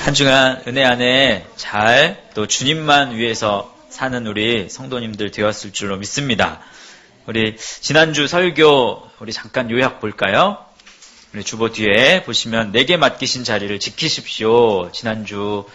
한 주간 은혜 안에 잘 또 주님만 위해서 사는 우리 성도님들 되었을 줄로 믿습니다. 우리 지난주 설교 우리 잠깐 요약 볼까요? 우리 주보 뒤에 보시면 내게 맡기신 자리를 지키십시오. 지난주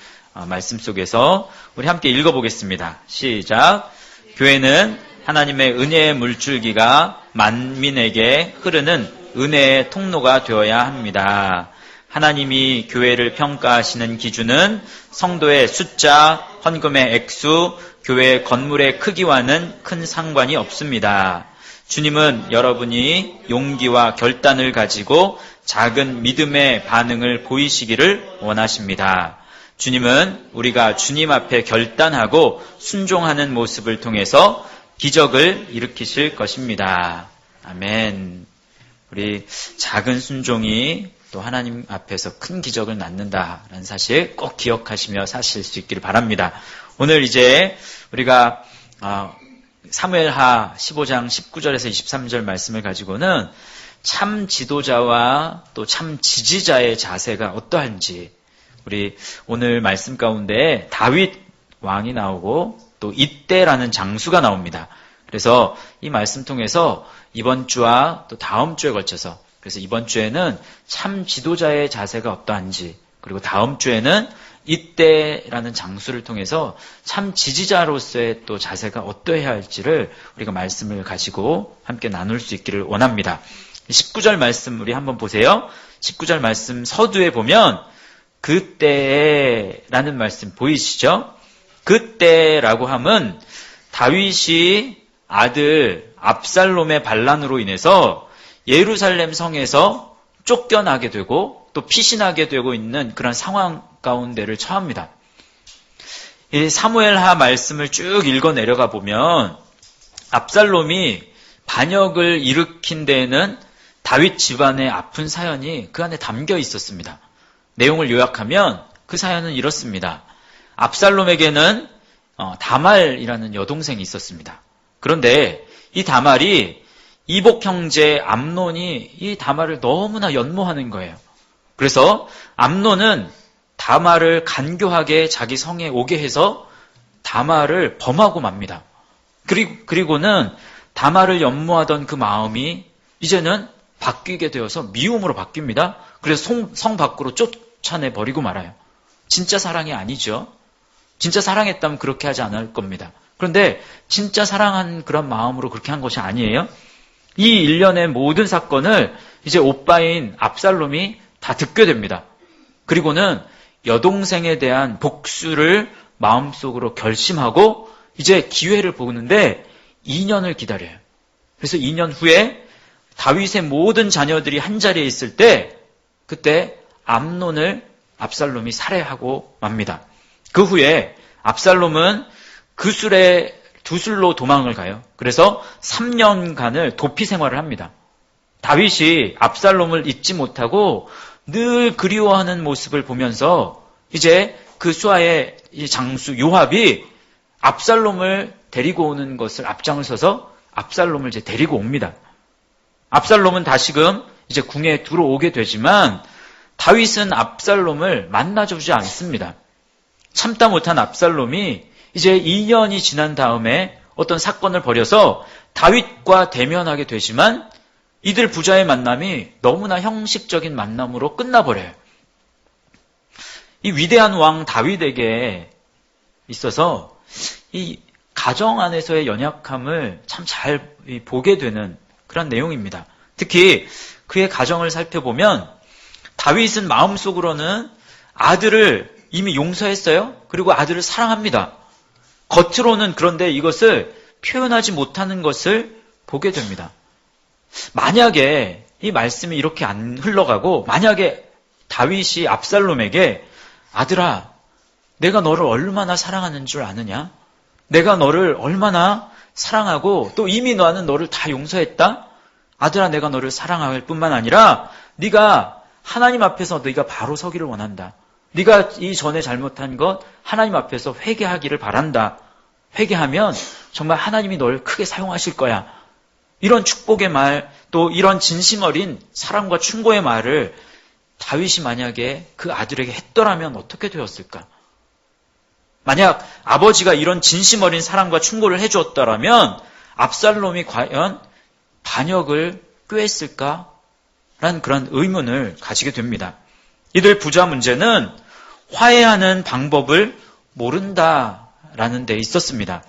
말씀 속에서 우리 함께 읽어보겠습니다. 시작. 교회는 하나님의 은혜의 물줄기가 만민에게 흐르는 은혜의 통로가 되어야 합니다. 하나님이 교회를 평가하시는 기준은 성도의 숫자, 헌금의 액수, 교회 건물의 크기와는 큰 상관이 없습니다. 주님은 여러분이 용기와 결단을 가지고 작은 믿음의 반응을 보이시기를 원하십니다. 주님은 우리가 주님 앞에 결단하고 순종하는 모습을 통해서 기적을 일으키실 것입니다. 아멘. 우리 작은 순종이 또 하나님 앞에서 큰 기적을 낳는다라는 사실 꼭 기억하시며 사실 수 있기를 바랍니다. 오늘 이제 우리가 사무엘하 15장 19절에서 23절 말씀을 가지고는 참 지도자와 또 참 지지자의 자세가 어떠한지, 우리 오늘 말씀 가운데 다윗 왕이 나오고 또 이때라는 장수가 나옵니다. 그래서 이 말씀 통해서 이번 주와 또 다음 주에 걸쳐서, 그래서 이번 주에는 참 지도자의 자세가 어떠한지, 그리고 다음 주에는 이때라는 장수를 통해서 참 지지자로서의 또 자세가 어떠해야 할지를 우리가 말씀을 가지고 함께 나눌 수 있기를 원합니다. 19절 말씀 우리 한번 보세요. 19절 말씀 서두에 보면 그때라는 말씀 보이시죠? 그때라고 함은 다윗이 아들 압살롬의 반란으로 인해서 예루살렘 성에서 쫓겨나게 되고 또 피신하게 되고 있는 그런 상황 가운데를 처합니다. 이 사무엘하 말씀을 쭉 읽어 내려가 보면 압살롬이 반역을 일으킨 데에는 다윗 집안의 아픈 사연이 그 안에 담겨 있었습니다. 내용을 요약하면 그 사연은 이렇습니다. 압살롬에게는 다말이라는 여동생이 있었습니다. 그런데 이 다말이 이복 형제 암논이 이 다말을 너무나 연모하는 거예요. 그래서 암논은 다말을 간교하게 자기 성에 오게 해서 다말을 범하고 맙니다. 그리고는 다말을 연모하던 그 마음이 이제는 바뀌게 되어서 미움으로 바뀝니다. 그래서 성 밖으로 쫓아내버리고 말아요. 진짜 사랑이 아니죠. 진짜 사랑했다면 그렇게 하지 않을 겁니다. 그런데 진짜 사랑한 그런 마음으로 그렇게 한 것이 아니에요. 이 일련의 모든 사건을 이제 오빠인 압살롬이 다 듣게 됩니다. 그리고는 여동생에 대한 복수를 마음속으로 결심하고 이제 기회를 보는데 2년을 기다려요. 그래서 2년 후에 다윗의 모든 자녀들이 한자리에 있을 때 그때 암논을 압살롬이 살해하고 맙니다. 그 후에 압살롬은 두술로 도망을 가요. 그래서 3년간을 도피 생활을 합니다. 다윗이 압살롬을 잊지 못하고 늘 그리워하는 모습을 보면서 이제 그 수하의 장수 요압이 압살롬을 데리고 오는 것을 앞장을 서서 압살롬을 이제 데리고 옵니다. 압살롬은 다시금 이제 궁에 들어오게 되지만 다윗은 압살롬을 만나주지 않습니다. 참다 못한 압살롬이 이제 2년이 지난 다음에 어떤 사건을 벌여서 다윗과 대면하게 되지만 이들 부자의 만남이 너무나 형식적인 만남으로 끝나버려요. 이 위대한 왕 다윗에게 있어서 이 가정 안에서의 연약함을 참 잘 보게 되는 그런 내용입니다. 특히 그의 가정을 살펴보면 다윗은 마음속으로는 아들을 이미 용서했어요. 그리고 아들을 사랑합니다. 겉으로는 그런데 이것을 표현하지 못하는 것을 보게 됩니다. 만약에 이 말씀이 이렇게 안 흘러가고 만약에 다윗이 압살롬에게 아들아, 내가 너를 얼마나 사랑하는 줄 아느냐? 내가 너를 얼마나 사랑하고 또 이미 나는 너를 다 용서했다? 아들아, 내가 너를 사랑할 뿐만 아니라 네가 하나님 앞에서 네가 바로 서기를 원한다. 네가 이전에 잘못한 것 하나님 앞에서 회개하기를 바란다. 회개하면 정말 하나님이 널 크게 사용하실 거야. 이런 축복의 말, 또 이런 진심 어린 사랑과 충고의 말을 다윗이 만약에 그 아들에게 했더라면 어떻게 되었을까? 만약 아버지가 이런 진심 어린 사랑과 충고를 해주었더라면 압살롬이 과연 반역을 꾀했을까? 라는 그런 의문을 가지게 됩니다. 이들 부자 문제는 화해하는 방법을 모른다라는 데 있었습니다.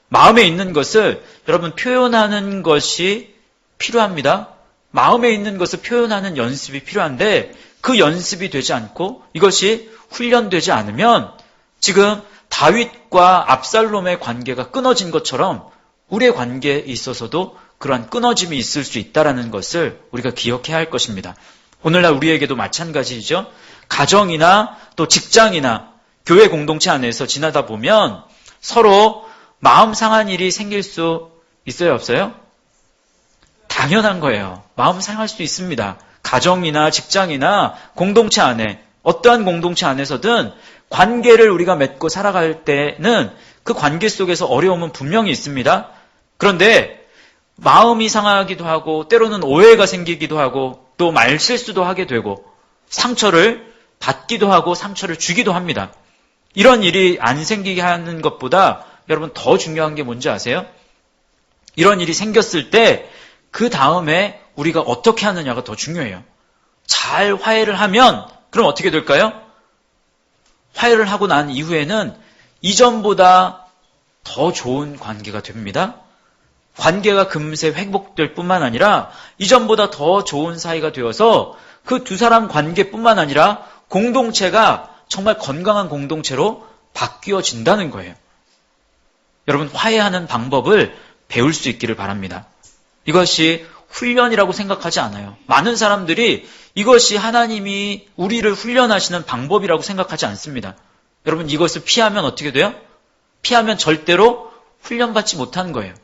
마음에 있는 것을 여러분 표현하는 것이 필요합니다. 마음에 있는 것을 표현하는 연습이 필요한데 그 연습이 되지 않고 이것이 훈련되지 않으면 지금 다윗과 압살롬의 관계가 끊어진 것처럼 우리의 관계에 있어서도 그러한 끊어짐이 있을 수 있다는 것을 우리가 기억해야 할 것입니다. 오늘날 우리에게도 마찬가지죠. 가정이나 또 직장이나 교회 공동체 안에서 지나다 보면 서로 마음 상한 일이 생길 수 있어요, 없어요? 당연한 거예요. 마음 상할 수 있습니다. 가정이나 직장이나 공동체 안에, 어떠한 공동체 안에서든 관계를 우리가 맺고 살아갈 때는 그 관계 속에서 어려움은 분명히 있습니다. 그런데 마음이 상하기도 하고 때로는 오해가 생기기도 하고 또 말실수도 하게 되고 상처를 받기도 하고 상처를 주기도 합니다. 이런 일이 안 생기게 하는 것보다 여러분 더 중요한 게 뭔지 아세요? 이런 일이 생겼을 때 그 다음에 우리가 어떻게 하느냐가 더 중요해요. 잘 화해를 하면 그럼 어떻게 될까요? 화해를 하고 난 이후에는 이전보다 더 좋은 관계가 됩니다. 관계가 금세 회복될 뿐만 아니라 이전보다 더 좋은 사이가 되어서 그 두 사람 관계뿐만 아니라 공동체가 정말 건강한 공동체로 바뀌어진다는 거예요. 여러분 화해하는 방법을 배울 수 있기를 바랍니다. 이것이 훈련이라고 생각하지 않아요. 많은 사람들이 이것이 하나님이 우리를 훈련하시는 방법이라고 생각하지 않습니다. 여러분 이것을 피하면 어떻게 돼요? 피하면 절대로 훈련받지 못하는 거예요.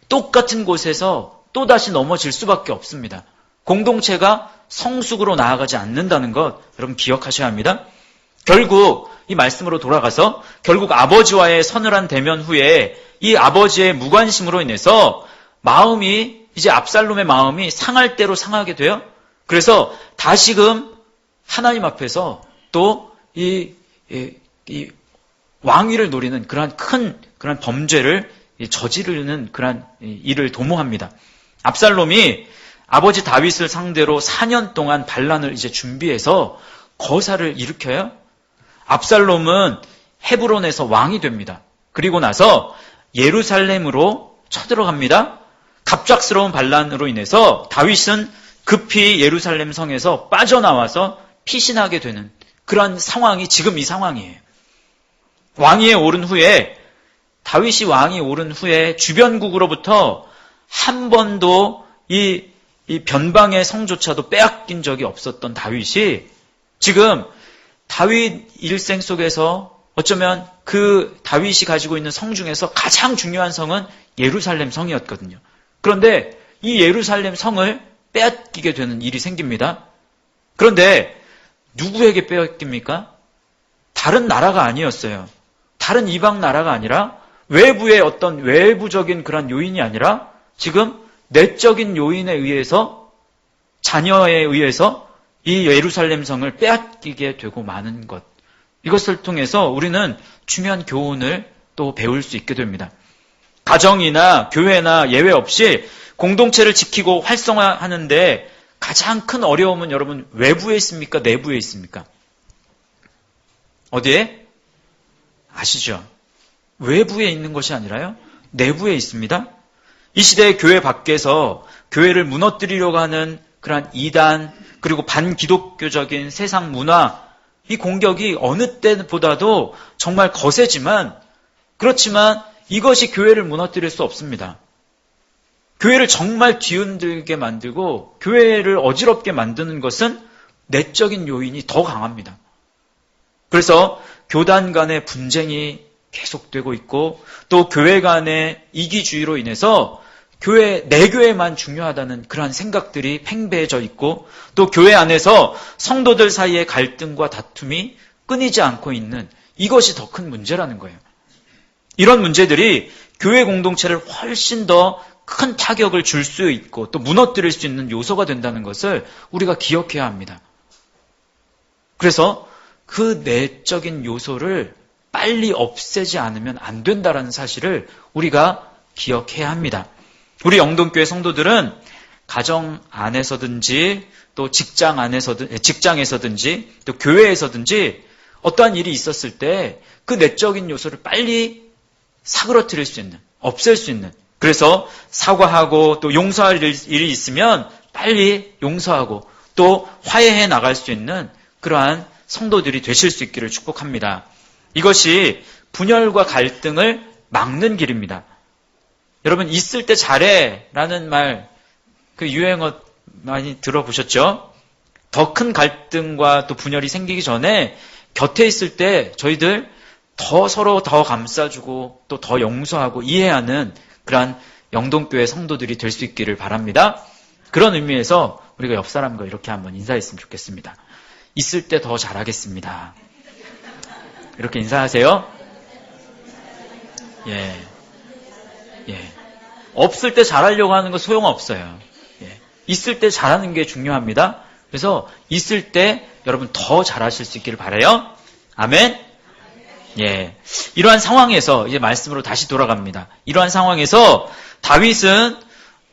똑같은 곳에서 또다시 넘어질 수밖에 없습니다. 공동체가 성숙으로 나아가지 않는다는 것 여러분 기억하셔야 합니다. 결국 이 말씀으로 돌아가서 결국 아버지와의 서늘한 대면 후에 이 아버지의 무관심으로 인해서 마음이 이제 압살롬의 마음이 상할 대로 상하게 돼요. 그래서 다시금 하나님 앞에서 또 이 왕위를 노리는 그러한 큰 그런 범죄를 저지르는 그러한 일을 도모합니다. 압살롬이 아버지 다윗을 상대로 4년 동안 반란을 이제 준비해서 거사를 일으켜요. 압살롬은 헤브론에서 왕이 됩니다. 그리고 나서 예루살렘으로 쳐들어갑니다. 갑작스러운 반란으로 인해서 다윗은 급히 예루살렘 성에서 빠져나와서 피신하게 되는 그런 상황이 지금 이 상황이에요. 왕위에 오른 후에 다윗이 왕이 오른 후에 주변국으로부터 한 번도 이 변방의 성조차도 빼앗긴 적이 없었던 다윗이 지금 다윗 일생 속에서 어쩌면 그 다윗이 가지고 있는 성 중에서 가장 중요한 성은 예루살렘 성이었거든요. 그런데 이 예루살렘 성을 빼앗기게 되는 일이 생깁니다. 그런데 누구에게 빼앗깁니까? 다른 나라가 아니었어요. 다른 이방 나라가 아니라 외부의 어떤 외부적인 그런 요인이 아니라 지금 내적인 요인에 의해서 자녀에 의해서 이 예루살렘 성을 빼앗기게 되고 마는 것. 이것을 통해서 우리는 중요한 교훈을 또 배울 수 있게 됩니다. 가정이나 교회나 예외 없이 공동체를 지키고 활성화하는데 가장 큰 어려움은 여러분 외부에 있습니까? 내부에 있습니까? 어디에? 아시죠? 외부에 있는 것이 아니라요. 내부에 있습니다. 이 시대의 교회 밖에서 교회를 무너뜨리려고 하는 그러한 이단 그리고 반기독교적인 세상 문화 이 공격이 어느 때보다도 정말 거세지만 그렇지만 이것이 교회를 무너뜨릴 수 없습니다. 교회를 정말 뒤흔들게 만들고 교회를 어지럽게 만드는 것은 내적인 요인이 더 강합니다. 그래서 교단 간의 분쟁이 계속되고 있고 또 교회 간의 이기주의로 인해서 내 교회만 중요하다는 그러한 생각들이 팽배해져 있고 또 교회 안에서 성도들 사이의 갈등과 다툼이 끊이지 않고 있는 이것이 더 큰 문제라는 거예요. 이런 문제들이 교회 공동체를 훨씬 더 큰 타격을 줄 수 있고 또 무너뜨릴 수 있는 요소가 된다는 것을 우리가 기억해야 합니다. 그래서 그 내적인 요소를 빨리 없애지 않으면 안 된다라는 사실을 우리가 기억해야 합니다. 우리 영동교회 성도들은 가정 안에서든지 또 직장에서든지 또 교회에서든지 어떠한 일이 있었을 때 그 내적인 요소를 빨리 사그러뜨릴 수 있는, 없앨 수 있는, 그래서 사과하고 또 용서할 일이 있으면 빨리 용서하고 또 화해해 나갈 수 있는 그러한 성도들이 되실 수 있기를 축복합니다. 이것이 분열과 갈등을 막는 길입니다. 여러분, 있을 때 잘해 라는 말, 그 유행어 많이 들어보셨죠? 더 큰 갈등과 또 분열이 생기기 전에 곁에 있을 때 저희들 서로 더 감싸주고 또 더 용서하고 이해하는 그러한 영동교회 성도들이 될 수 있기를 바랍니다. 그런 의미에서 우리가 옆 사람과 이렇게 한번 인사했으면 좋겠습니다. 있을 때 더 잘하겠습니다. 이렇게 인사하세요. 예. 없을 때 잘하려고 하는 거 소용없어요. 예. 있을 때 잘하는 게 중요합니다. 그래서 있을 때 여러분 더 잘하실 수 있기를 바라요. 아멘. 예. 이러한 상황에서 이제 말씀으로 다시 돌아갑니다. 이러한 상황에서 다윗은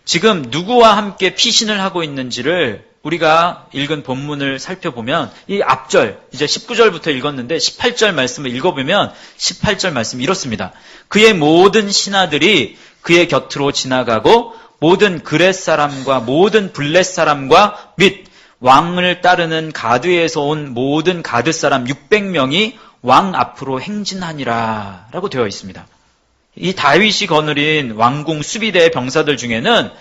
지금 누구와 함께 피신을 하고 있는지를 우리가 읽은 본문을 살펴보면 이 앞절, 이제 19절부터 읽었는데 18절 말씀을 읽어보면 18절 말씀이 이렇습니다. 그의 모든 신하들이 그의 곁으로 지나가고 모든 그렛 사람과 모든 블렛 사람과 및 왕을 따르는 가드에서 온 모든 가드 사람 600명이 왕 앞으로 행진하니라 라고 되어 있습니다. 이 다윗이 거느린 왕궁 수비대의 병사들 중에는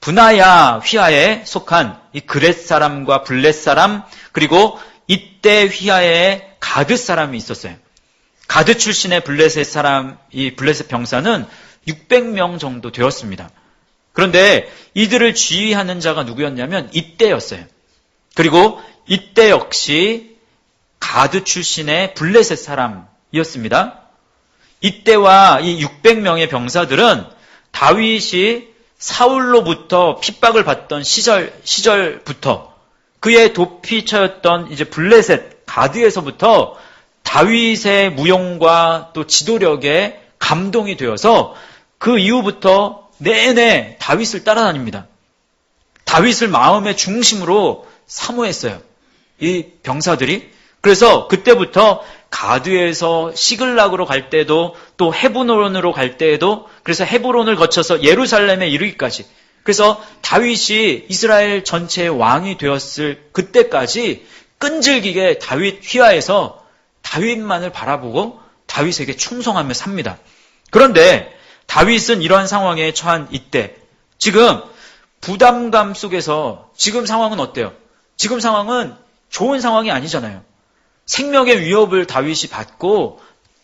분하야 휘하에 속한 이 그렛 사람과 블렛 사람 그리고 이때 휘하에 가드 사람이 있었어요. 가드 출신의 블렛의 사람, 이 블렛의 병사는 600명 정도 되었습니다. 그런데 이들을 지휘하는 자가 누구였냐면 이때였어요. 그리고 이때 역시 가드 출신의 블레셋 사람이었습니다. 이때와 이 600명의 병사들은 다윗이 사울로부터 핍박을 받던 시절부터 그의 도피처였던 이제 블레셋 가드에서부터 다윗의 무용과 또 지도력에 감동이 되어서 그 이후부터 내내 다윗을 따라다닙니다. 다윗을 마음의 중심으로 사모했어요. 이 병사들이. 그래서 그때부터 가드에서 시글락으로 갈 때도 또 헤브론으로 갈 때에도 그래서 헤브론을 거쳐서 예루살렘에 이르기까지 그래서 다윗이 이스라엘 전체의 왕이 되었을 그때까지 끈질기게 다윗 휘하에서 다윗만을 바라보고 다윗에게 충성하며 삽니다. 그런데 다윗은 이러한 상황에 처한 이때 지금 부담감 속에서 지금 상황은 어때요? 지금 상황은 좋은 상황이 아니잖아요. 생명의 위협을 다윗이 받고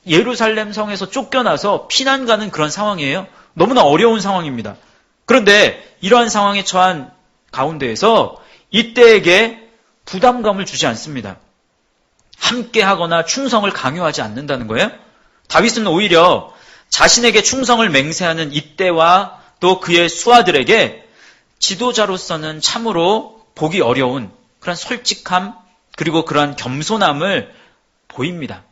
예루살렘 성에서 쫓겨나서 피난 가는 그런 상황이에요. 너무나 어려운 상황입니다. 그런데 이러한 상황에 처한 가운데에서 이때에게 부담감을 주지 않습니다. 함께하거나 충성을 강요하지 않는다는 거예요. 다윗은 오히려 자신에게 충성을 맹세하는 이때와 또 그의 수하들에게 지도자로서는 참으로 보기 어려운 그런 솔직함 그리고 그러한 겸손함을 보입니다.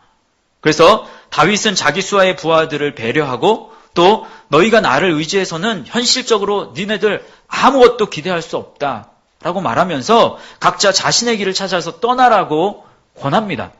그래서 다윗은 자기 수하의 부하들을 배려하고 또 너희가 나를 의지해서는 현실적으로 니네들 아무것도 기대할 수 없다라고 말하면서 각자 자신의 길을 찾아서 떠나라고 권합니다.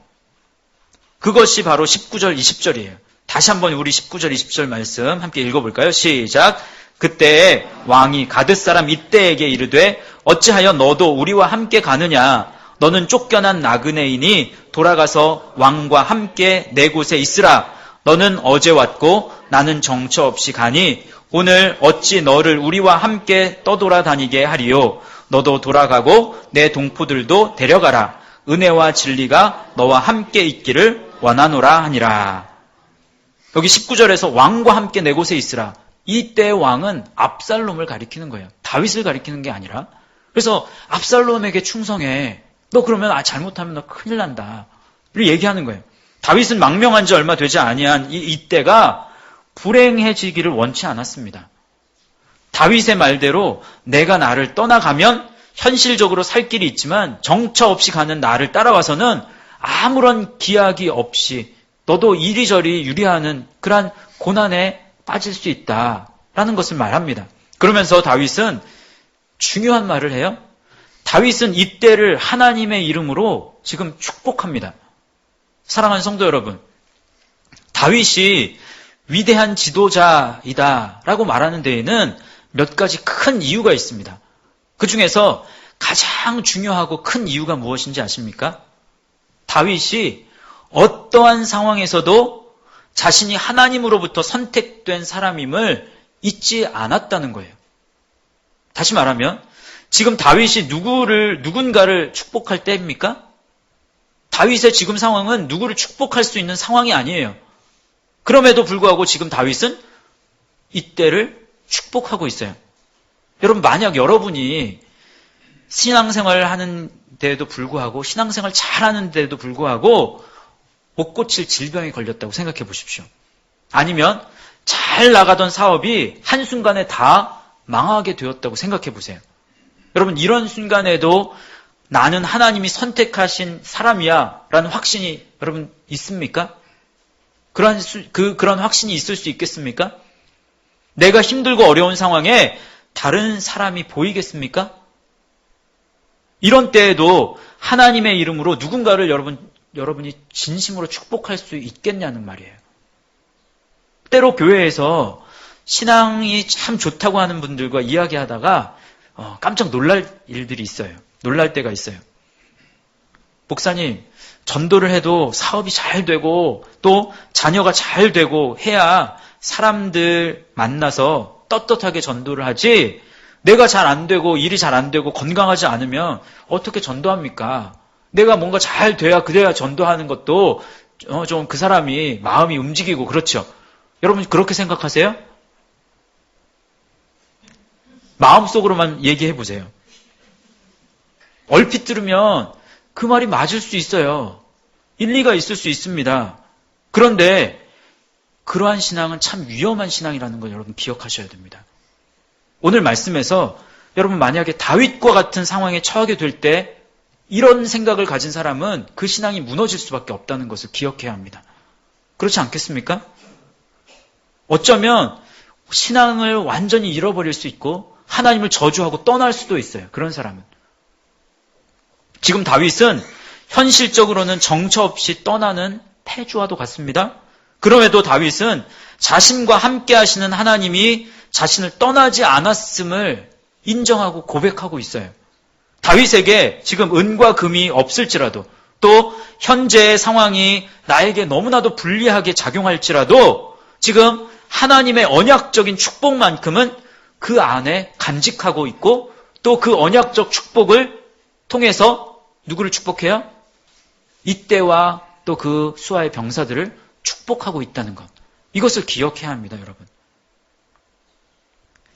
그것이 바로 19절, 20절이에요. 다시 한번 우리 19절, 20절 말씀 함께 읽어볼까요? 시작! 그때 왕이 가드 사람 이때에게 이르되 어찌하여 너도 우리와 함께 가느냐? 너는 쫓겨난 나그네이니 돌아가서 왕과 함께 내 곳에 있으라. 너는 어제 왔고 나는 정처 없이 가니 오늘 어찌 너를 우리와 함께 떠돌아다니게 하리요. 너도 돌아가고 내 동포들도 데려가라. 은혜와 진리가 너와 함께 있기를 원하노라 하니라. 여기 19절에서 왕과 함께 내 곳에 있으라. 이때 왕은 압살롬을 가리키는 거예요. 다윗을 가리키는 게 아니라. 그래서 압살롬에게 충성해. 너 그러면 잘못하면 너 큰일 난다. 이렇게 얘기하는 거예요. 다윗은 망명한 지 얼마 되지 아니한 이때가 불행해지기를 원치 않았습니다. 다윗의 말대로 내가 나를 떠나가면 현실적으로 살 길이 있지만 정처 없이 가는 나를 따라와서는 아무런 기약이 없이 너도 이리저리 유리하는 그러한 고난에 빠질 수 있다라는 것을 말합니다. 그러면서 다윗은 중요한 말을 해요. 다윗은 이때를 하나님의 이름으로 지금 축복합니다. 사랑하는 성도 여러분, 다윗이 위대한 지도자이다라고 말하는 데에는 몇 가지 큰 이유가 있습니다. 그 중에서 가장 중요하고 큰 이유가 무엇인지 아십니까? 다윗이 어떠한 상황에서도 자신이 하나님으로부터 선택된 사람임을 잊지 않았다는 거예요. 다시 말하면 지금 다윗이 누군가를 축복할 때입니까? 다윗의 지금 상황은 누구를 축복할 수 있는 상황이 아니에요. 그럼에도 불구하고 지금 다윗은 이때를 축복하고 있어요. 여러분, 만약 여러분이 신앙생활을 하는 데에도 불구하고, 신앙생활 잘하는 데에도 불구하고 못 고칠 질병에 걸렸다고 생각해 보십시오. 아니면 잘 나가던 사업이 한순간에 다 망하게 되었다고 생각해 보세요. 여러분, 이런 순간에도 나는 하나님이 선택하신 사람이야 라는 확신이 여러분 있습니까? 그런 확신이 있을 수 있겠습니까? 내가 힘들고 어려운 상황에 다른 사람이 보이겠습니까? 이런 때에도 하나님의 이름으로 누군가를 여러분이 진심으로 축복할 수 있겠냐는 말이에요. 때로 교회에서 신앙이 참 좋다고 하는 분들과 이야기하다가 깜짝 놀랄 일들이 있어요. 놀랄 때가 있어요. 목사님, 전도를 해도 사업이 잘 되고 또 자녀가 잘 되고 해야 사람들 만나서 떳떳하게 전도를 하지, 내가 잘 안 되고 일이 잘 안 되고 건강하지 않으면 어떻게 전도합니까? 내가 뭔가 잘 돼야 그래야 전도하는 것도 좀 그 사람이 마음이 움직이고 그렇죠. 여러분 그렇게 생각하세요? 마음속으로만 얘기해 보세요. 얼핏 들으면 그 말이 맞을 수 있어요. 일리가 있을 수 있습니다. 그런데 그러한 신앙은 참 위험한 신앙이라는 걸 여러분 기억하셔야 됩니다. 오늘 말씀에서 여러분 만약에 다윗과 같은 상황에 처하게 될 때 이런 생각을 가진 사람은 그 신앙이 무너질 수밖에 없다는 것을 기억해야 합니다. 그렇지 않겠습니까? 어쩌면 신앙을 완전히 잃어버릴 수 있고 하나님을 저주하고 떠날 수도 있어요. 그런 사람은. 지금 다윗은 현실적으로는 정처 없이 떠나는 패주와도 같습니다. 그럼에도 다윗은 자신과 함께 하시는 하나님이 자신을 떠나지 않았음을 인정하고 고백하고 있어요. 다윗에게 지금 은과 금이 없을지라도 또 현재의 상황이 나에게 너무나도 불리하게 작용할지라도 지금 하나님의 언약적인 축복만큼은 그 안에 간직하고 있고 또 그 언약적 축복을 통해서 누구를 축복해요? 이때와 또 그 수하의 병사들을 축복하고 있다는 것. 이것을 기억해야 합니다, 여러분.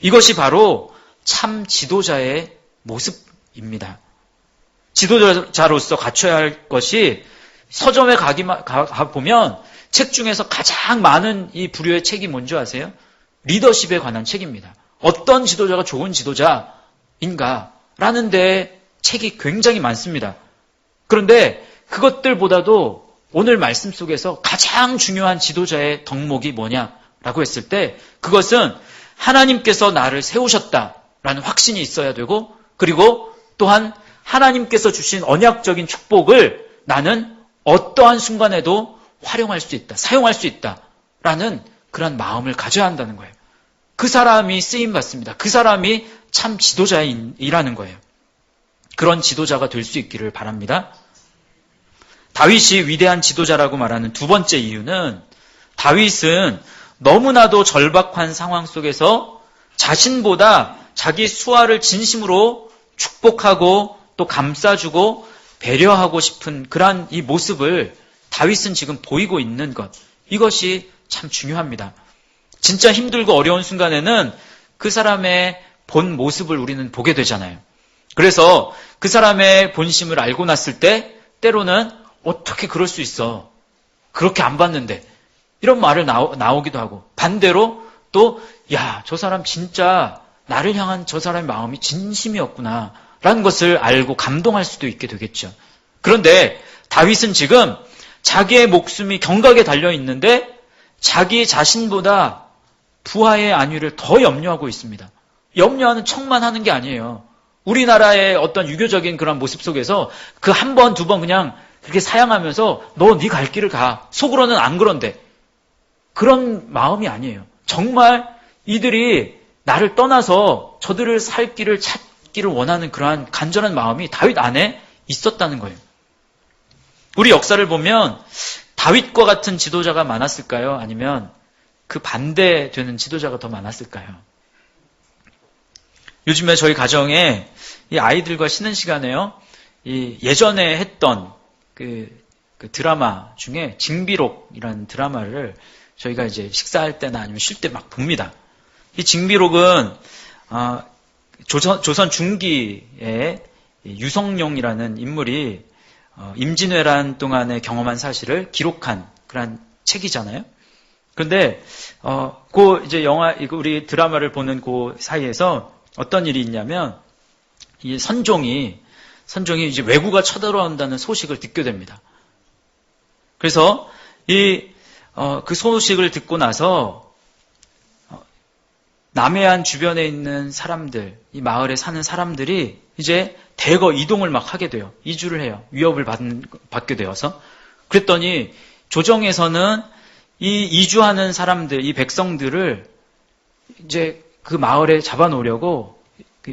이것이 바로 참 지도자의 모습입니다. 지도자로서 갖춰야 할 것이 서점에 가보면 책 중에서 가장 많은 이 부류의 책이 뭔지 아세요? 리더십에 관한 책입니다. 어떤 지도자가 좋은 지도자인가? 라는 데 책이 굉장히 많습니다. 그런데 그것들보다도 오늘 말씀 속에서 가장 중요한 지도자의 덕목이 뭐냐라고 했을 때 그것은 하나님께서 나를 세우셨다라는 확신이 있어야 되고 그리고 또한 하나님께서 주신 언약적인 축복을 나는 어떠한 순간에도 활용할 수 있다, 사용할 수 있다라는 그런 마음을 가져야 한다는 거예요. 그 사람이 쓰임받습니다. 그 사람이 참 지도자이라는 거예요. 그런 지도자가 될 수 있기를 바랍니다. 다윗이 위대한 지도자라고 말하는 두 번째 이유는 다윗은 너무나도 절박한 상황 속에서 자신보다 자기 수하를 진심으로 축복하고 또 감싸주고 배려하고 싶은 그러한 이 모습을 다윗은 지금 보이고 있는 것. 이것이 참 중요합니다. 진짜 힘들고 어려운 순간에는 그 사람의 본 모습을 우리는 보게 되잖아요. 그래서 그 사람의 본심을 알고 났을 때 때로는 어떻게 그럴 수 있어? 그렇게 안 봤는데. 이런 말을 나오기도 하고 반대로 또 야, 저 사람 진짜 나를 향한 저 사람의 마음이 진심이었구나 라는 것을 알고 감동할 수도 있게 되겠죠. 그런데 다윗은 지금 자기의 목숨이 경각에 달려 있는데 자기 자신보다 부하의 안위를 더 염려하고 있습니다. 염려하는 척만 하는 게 아니에요. 우리나라의 어떤 유교적인 그런 모습 속에서 그 한 번, 두 번 그냥 그렇게 사양하면서 너 네 갈 길을 가. 속으로는 안 그런데. 그런 마음이 아니에요. 정말 이들이 나를 떠나서 저들을 살 길을 찾기를 원하는 그러한 간절한 마음이 다윗 안에 있었다는 거예요. 우리 역사를 보면 다윗과 같은 지도자가 많았을까요? 아니면 그 반대되는 지도자가 더 많았을까요? 요즘에 저희 가정에 이 아이들과 쉬는 시간에요. 이 예전에 했던 그 드라마 중에 징비록이라는 드라마를 저희가 이제 식사할 때나 아니면 쉴 때 막 봅니다. 이 징비록은 조선 중기에 유성룡이라는 인물이 임진왜란 동안에 경험한 사실을 기록한 그런 책이잖아요. 그런데 이제 우리 드라마를 보는 그 사이에서 어떤 일이 있냐면 이 선종이 이제 왜구가 쳐들어온다는 소식을 듣게 됩니다. 그래서 그 소식을 듣고 나서 남해안 주변에 있는 사람들, 이 마을에 사는 사람들이 이제 대거 이동을 막 하게 돼요. 이주를 해요. 위협을 받게 되어서. 그랬더니 조정에서는 이 이주하는 사람들, 이 백성들을 이제 그 마을에 잡아놓으려고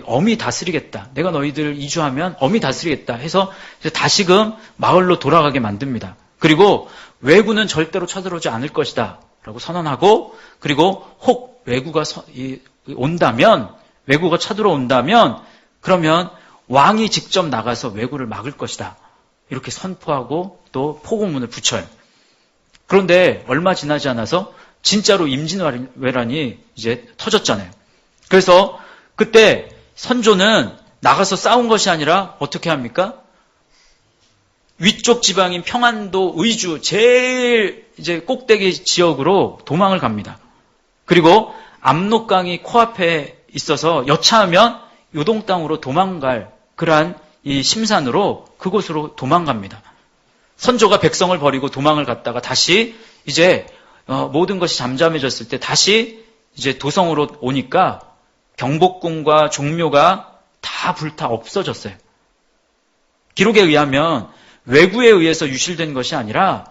엄히 다스리겠다. 내가 너희들 이주하면 엄히 다스리겠다 해서 이제 다시금 마을로 돌아가게 만듭니다. 그리고 왜구는 절대로 쳐들어오지 않을 것이다 라고 선언하고, 그리고 혹 왜구가 왜구가 쳐들어온다면 그러면 왕이 직접 나가서 왜구를 막을 것이다 이렇게 선포하고 또 포고문을 붙여요. 그런데 얼마 지나지 않아서 진짜로 임진왜란이 이제 터졌잖아요. 그래서 그때 선조는 나가서 싸운 것이 아니라 어떻게 합니까? 위쪽 지방인 평안도 의주 제일 이제 꼭대기 지역으로 도망을 갑니다. 그리고 압록강이 코앞에 있어서 여차하면 요동 땅으로 도망갈 그러한 이 심산으로 그곳으로 도망갑니다. 선조가 백성을 버리고 도망을 갔다가 다시 이제 모든 것이 잠잠해졌을 때 다시 이제 도성으로 오니까 경복궁과 종묘가 다 불타 없어졌어요. 기록에 의하면 왜구에 의해서 유실된 것이 아니라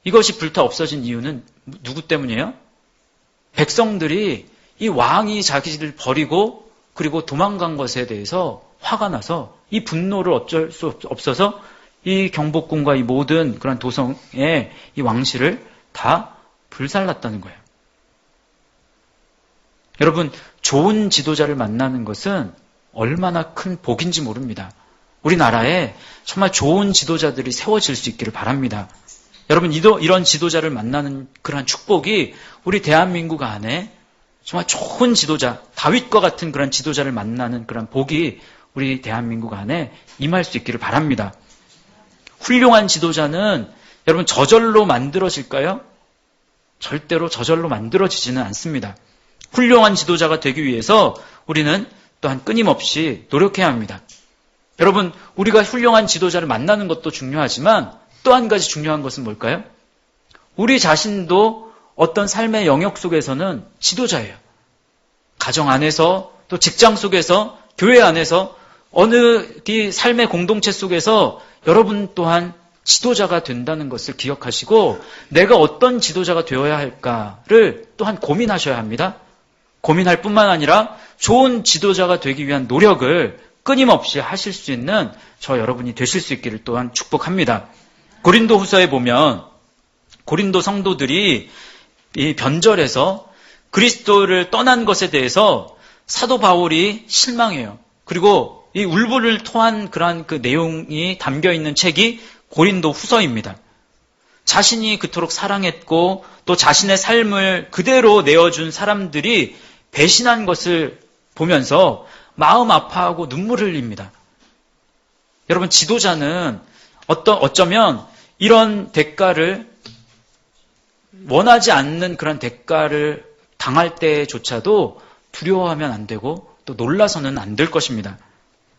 이것이 불타 없어진 이유는 누구 때문이에요? 백성들이 이 왕이 자기를 버리고 그리고 도망간 것에 대해서 화가 나서 이 분노를 어쩔 수 없어서 이 경복궁과 이 모든 그런 도성의 이 왕실을 다 불살랐다는 거예요. 여러분, 좋은 지도자를 만나는 것은 얼마나 큰 복인지 모릅니다. 우리나라에 정말 좋은 지도자들이 세워질 수 있기를 바랍니다. 여러분, 이런 지도자를 만나는 그런 축복이 우리 대한민국 안에 정말 좋은 지도자, 다윗과 같은 그런 지도자를 만나는 그런 복이 우리 대한민국 안에 임할 수 있기를 바랍니다. 훌륭한 지도자는 여러분 저절로 만들어질까요? 절대로 저절로 만들어지지는 않습니다. 훌륭한 지도자가 되기 위해서 우리는 또한 끊임없이 노력해야 합니다. 여러분, 우리가 훌륭한 지도자를 만나는 것도 중요하지만 또 한 가지 중요한 것은 뭘까요? 우리 자신도 어떤 삶의 영역 속에서는 지도자예요. 가정 안에서, 또 직장 속에서, 교회 안에서, 어느 삶의 공동체 속에서 여러분 또한 지도자가 된다는 것을 기억하시고 내가 어떤 지도자가 되어야 할까를 또한 고민하셔야 합니다. 고민할 뿐만 아니라 좋은 지도자가 되기 위한 노력을 끊임없이 하실 수 있는 저 여러분이 되실 수 있기를 또한 축복합니다. 고린도 후서에 보면 고린도 성도들이 이 변절에서 그리스도를 떠난 것에 대해서 사도 바울이 실망해요. 그리고 이 울분을 토한 그러한 그 내용이 담겨 있는 책이 고린도 후서입니다. 자신이 그토록 사랑했고 또 자신의 삶을 그대로 내어준 사람들이 배신한 것을 보면서 마음 아파하고 눈물을 흘립니다. 여러분, 지도자는 어쩌면 이런 대가를 원하지 않는 그런 대가를 당할 때조차도 두려워하면 안 되고 또 놀라서는 안 될 것입니다.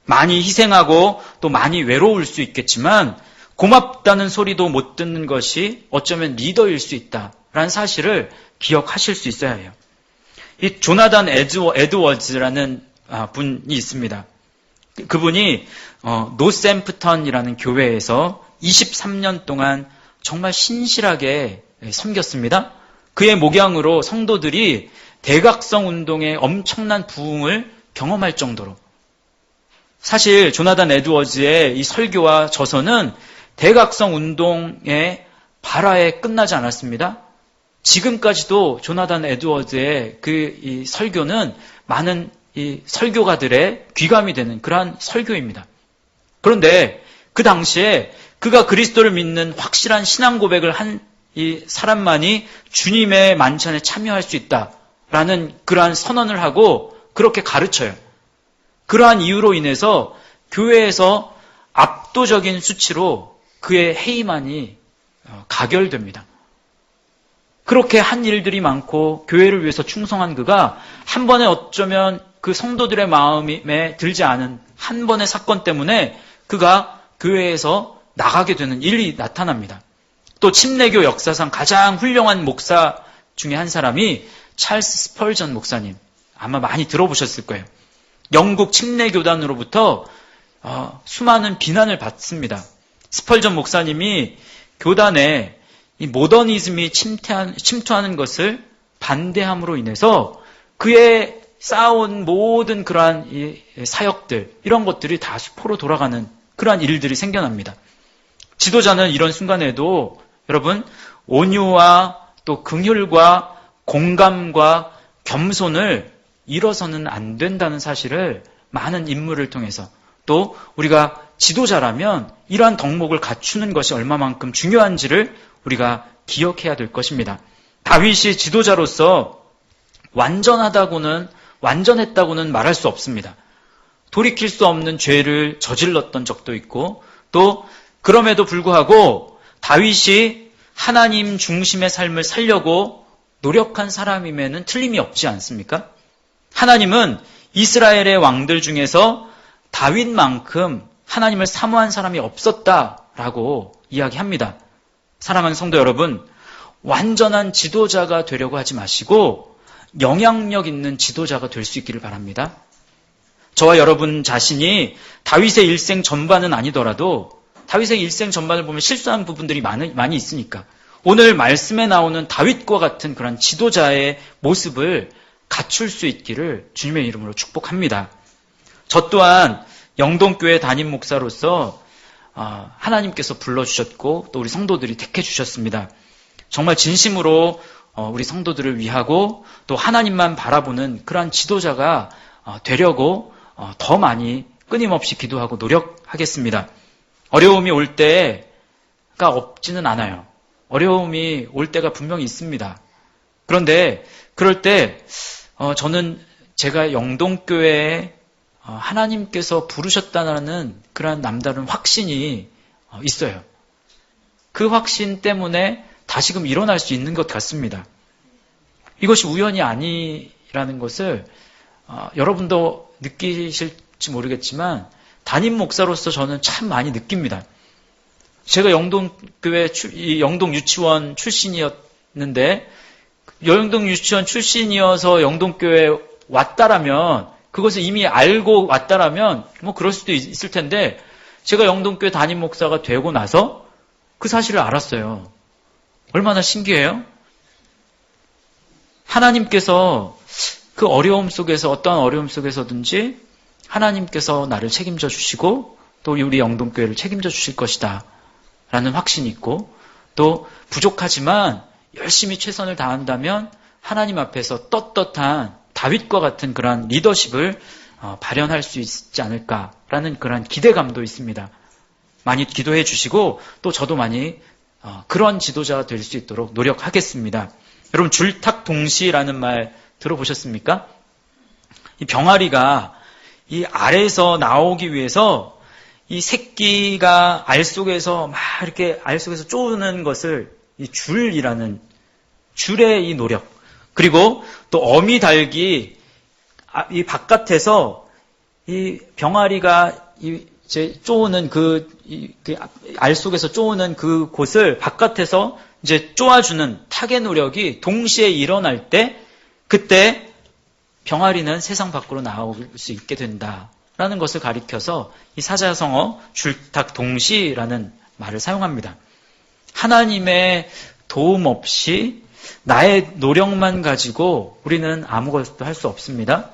많이 희생하고 또 많이 외로울 수 있겠지만 고맙다는 소리도 못 듣는 것이 어쩌면 리더일 수 있다라는 사실을 기억하실 수 있어야 해요. 이 조나단 에드워즈라는 분이 있습니다. 그분이 노샘프턴이라는 교회에서 23년 동안 정말 신실하게 섬겼습니다. 그의 목양으로 성도들이 대각성 운동의 엄청난 부흥을 경험할 정도로, 사실 조나단 에드워즈의 이 설교와 저서는 대각성 운동의 발화에 끝나지 않았습니다. 지금까지도 조나단 에드워즈의 이 설교는 많은 이 설교가들의 귀감이 되는 그러한 설교입니다. 그런데 그 당시에 그가 그리스도를 믿는 확실한 신앙 고백을 한 이 사람만이 주님의 만찬에 참여할 수 있다라는 그러한 선언을 하고 그렇게 가르쳐요. 그러한 이유로 인해서 교회에서 압도적인 수치로 그의 해임안이 가결됩니다. 그렇게 한 일들이 많고 교회를 위해서 충성한 그가 한 번에 어쩌면 그 성도들의 마음에 들지 않은 한 번의 사건 때문에 그가 교회에서 나가게 되는 일이 나타납니다. 또 침례교 역사상 가장 훌륭한 목사 중에 한 사람이 찰스 스펄전 목사님, 아마 많이 들어보셨을 거예요. 영국 침례교단으로부터 수많은 비난을 받습니다. 스펄전 목사님이 교단에 이 모더니즘이 침투하는 것을 반대함으로 인해서 그의 쌓아온 모든 그러한 이 사역들, 이런 것들이 다 수포로 돌아가는 그러한 일들이 생겨납니다. 지도자는 이런 순간에도 여러분, 온유와 또 긍휼과 공감과 겸손을 잃어서는 안 된다는 사실을 많은 인물을 통해서, 또 우리가 지도자라면 이러한 덕목을 갖추는 것이 얼마만큼 중요한지를 우리가 기억해야 될 것입니다. 다윗이 지도자로서 완전했다고는 말할 수 없습니다. 돌이킬 수 없는 죄를 저질렀던 적도 있고, 또 그럼에도 불구하고 다윗이 하나님 중심의 삶을 살려고 노력한 사람임에는 틀림이 없지 않습니까? 하나님은 이스라엘의 왕들 중에서 다윗만큼 하나님을 사모한 사람이 없었다라고 이야기합니다. 사랑하는 성도 여러분, 완전한 지도자가 되려고 하지 마시고 영향력 있는 지도자가 될 수 있기를 바랍니다. 저와 여러분 자신이 다윗의 일생 전반은 아니더라도 다윗의 일생 전반을 보면 실수한 부분들이 많이 있으니까 오늘 말씀에 나오는 다윗과 같은 그런 지도자의 모습을 갖출 수 있기를 주님의 이름으로 축복합니다. 저 또한 영동교회 담임 목사로서 하나님께서 불러주셨고 또 우리 성도들이 택해 주셨습니다. 정말 진심으로 우리 성도들을 위하고 또 하나님만 바라보는 그러한 지도자가 되려고 더 많이 끊임없이 기도하고 노력하겠습니다. 어려움이 올 때가 없지는 않아요. 어려움이 올 때가 분명히 있습니다. 그런데 그럴 때 저는 제가 영동교회에 하나님께서 부르셨다는 그런 남다른 확신이 있어요. 그 확신 때문에 다시금 일어날 수 있는 것 같습니다. 이것이 우연이 아니라는 것을 여러분도 느끼실지 모르겠지만 담임 목사로서 저는 참 많이 느낍니다. 제가 영동교회 영동 유치원 출신이었는데 영동 유치원 출신이어서 영동교회에 왔다라면 그것을 이미 알고 왔다라면 뭐 그럴 수도 있을 텐데 제가 영동교회 담임 목사가 되고 나서 그 사실을 알았어요. 얼마나 신기해요? 하나님께서 그 어려움 속에서 어떠한 어려움 속에서든지 하나님께서 나를 책임져 주시고 또 우리 영동교회를 책임져 주실 것이다 라는 확신이 있고 또 부족하지만 열심히 최선을 다한다면 하나님 앞에서 떳떳한 다윗과 같은 그러한 리더십을 발현할 수 있지 않을까라는 그러한 기대감도 있습니다. 많이 기도해 주시고 또 저도 많이 그런 지도자가 될 수 있도록 노력하겠습니다. 여러분 줄탁동시라는 말 들어보셨습니까? 이 병아리가 이 알에서 나오기 위해서 이 새끼가 알 속에서 막 이렇게 알 속에서 쪼는 것을 이 줄이라는 줄의 이 노력 그리고 또 어미 닭이 이 바깥에서 이 병아리가 이 이제 쪼우는 알 속에서 쪼우는 그 곳을 바깥에서 이제 쪼아주는 탁의 노력이 동시에 일어날 때, 그때 병아리는 세상 밖으로 나올 수 있게 된다라는 것을 가리켜서 이 사자성어 줄탁 동시라는 말을 사용합니다. 하나님의 도움 없이 나의 노력만 가지고 우리는 아무것도 할 수 없습니다.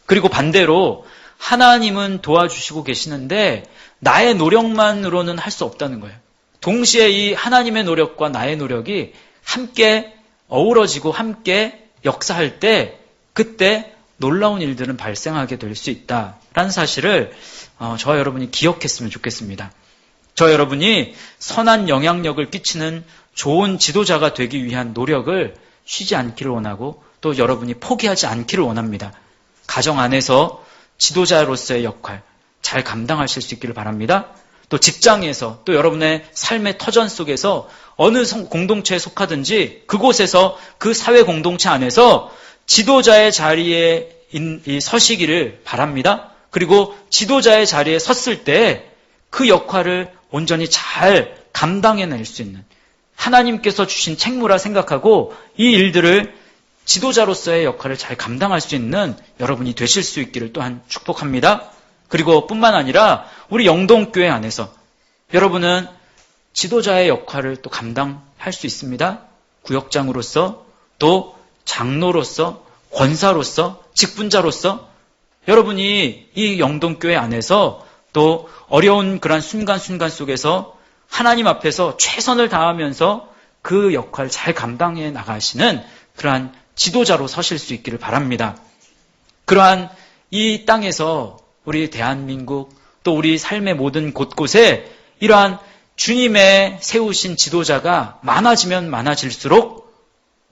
그리고 반대로 하나님은 도와주시고 계시는데 나의 노력만으로는 할 수 없다는 거예요. 동시에 이 하나님의 노력과 나의 노력이 함께 어우러지고 함께 역사할 때, 그때 놀라운 일들은 발생하게 될 수 있다라는 사실을 저와 여러분이 기억했으면 좋겠습니다. 저와 여러분이 선한 영향력을 끼치는 좋은 지도자가 되기 위한 노력을 쉬지 않기를 원하고, 또 여러분이 포기하지 않기를 원합니다. 가정 안에서 지도자로서의 역할 잘 감당하실 수 있기를 바랍니다. 또 직장에서, 또 여러분의 삶의 터전 속에서 어느 공동체에 속하든지 그곳에서, 그 사회 공동체 안에서 지도자의 자리에 서시기를 바랍니다. 그리고 지도자의 자리에 섰을 때 그 역할을 온전히 잘 감당해낼 수 있는, 하나님께서 주신 책무라 생각하고 이 일들을 지도자로서의 역할을 잘 감당할 수 있는 여러분이 되실 수 있기를 또한 축복합니다. 그리고 뿐만 아니라 우리 영동교회 안에서 여러분은 지도자의 역할을 또 감당할 수 있습니다. 구역장으로서, 또 장로로서, 권사로서, 직분자로서 여러분이 이 영동교회 안에서 또 어려운 그런 순간순간 속에서 하나님 앞에서 최선을 다하면서 그 역할을 잘 감당해 나가시는 그러한 지도자로 서실 수 있기를 바랍니다. 그러한 이 땅에서 우리 대한민국, 또 우리 삶의 모든 곳곳에 이러한 주님의 세우신 지도자가 많아지면 많아질수록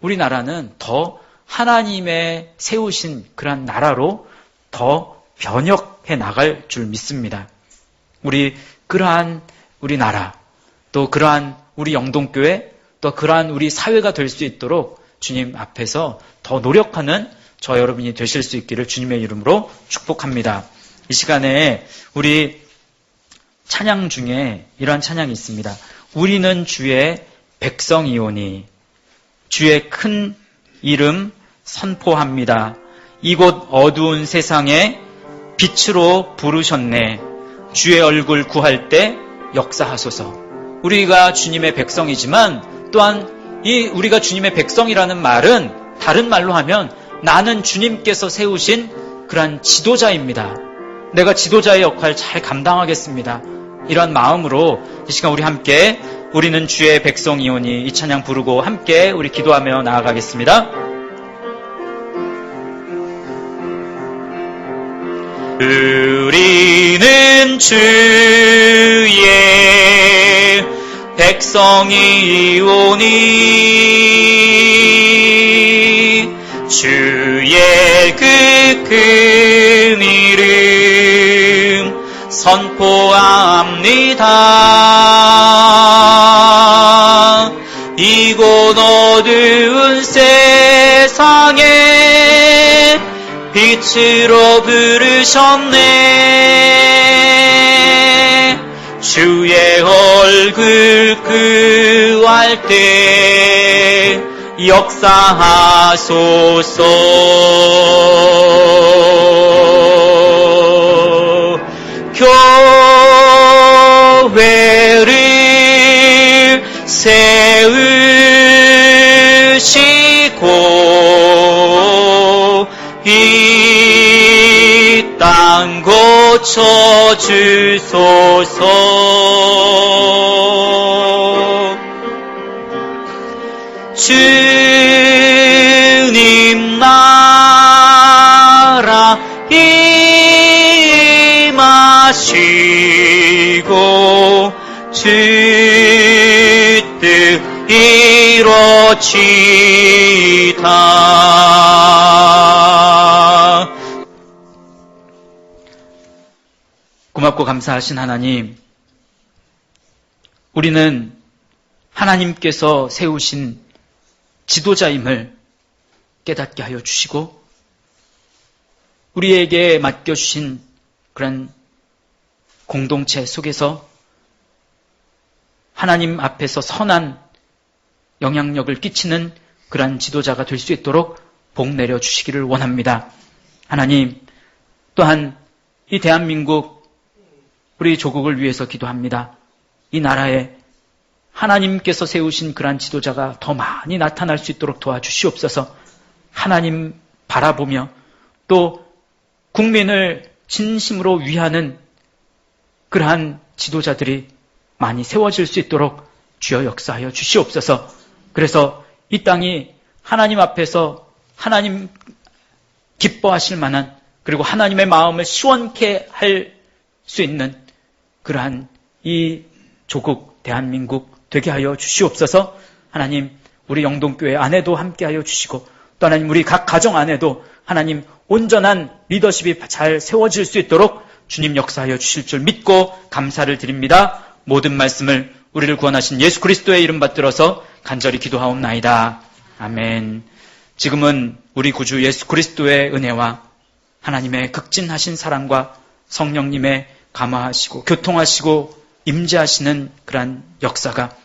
우리나라는 더 하나님의 세우신 그러한 나라로 더 변혁해 나갈 줄 믿습니다. 그러한 우리나라, 또 그러한 우리 영동교회, 또 그러한 우리 사회가 될 수 있도록 주님 앞에서 더 노력하는 저 여러분이 되실 수 있기를 주님의 이름으로 축복합니다. 이 시간에 우리 찬양 중에 이러한 찬양이 있습니다. 우리는 주의 백성이오니 주의 큰 이름 선포합니다. 이곳 어두운 세상에 빛으로 부르셨네. 주의 얼굴 구할 때 역사하소서. 우리가 주님의 백성이지만 또한 이 우리가 주님의 백성이라는 말은 다른 말로 하면 나는 주님께서 세우신 그러한 지도자입니다. 내가 지도자의 역할 잘 감당하겠습니다. 이런 마음으로 이 시간 우리 함께 우리는 주의 백성이오니 이 찬양 부르고 함께 우리 기도하며 나아가겠습니다. 우리는 주의 백성이오니 주의 그 큰 이름 선포합니다. 이곳 어두운 세상에 빛으로 부르셨네. 주의 얼굴 구할 때 역사하소서. 교회를 세우시고 이 땅 고쳐주소서. 주님 나라 임하시고 주 뜻 이루어지다. 고맙고 감사하신 하나님, 우리는 하나님께서 세우신 지도자임을 깨닫게 하여 주시고 우리에게 맡겨주신 그런 공동체 속에서 하나님 앞에서 선한 영향력을 끼치는 그러한 지도자가 될 수 있도록 복 내려 주시기를 원합니다. 하나님, 또한 이 대한민국, 우리 조국을 위해서 기도합니다. 이 나라에 하나님께서 세우신 그러한 지도자가 더 많이 나타날 수 있도록 도와주시옵소서. 하나님 바라보며 또 국민을 진심으로 위하는 그러한 지도자들이 많이 세워질 수 있도록 주여 역사하여 주시옵소서. 그래서 이 땅이 하나님 앞에서 하나님 기뻐하실 만한, 그리고 하나님의 마음을 시원케 할 수 있는 그러한 이 조국 대한민국 되게 하여 주시옵소서. 하나님, 우리 영동교회 안에도 함께하여 주시고, 또 하나님 우리 각 가정 안에도 하나님 온전한 리더십이 잘 세워질 수 있도록 주님 역사하여 주실 줄 믿고 감사를 드립니다. 모든 말씀을 우리를 구원하신 예수 그리스도의 이름 받들어서 간절히 기도하옵나이다. 아멘. 지금은 우리 구주 예수 그리스도의 은혜와 하나님의 극진하신 사랑과 성령님의 감화하시고 교통하시고 임재하시는 그러한 역사가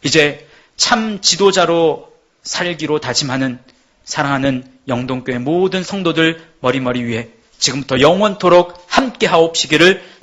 이제 참 지도자로 살기로 다짐하는 사랑하는 영동교회 모든 성도들 머리머리 위에 지금부터 영원토록 함께 하옵시기를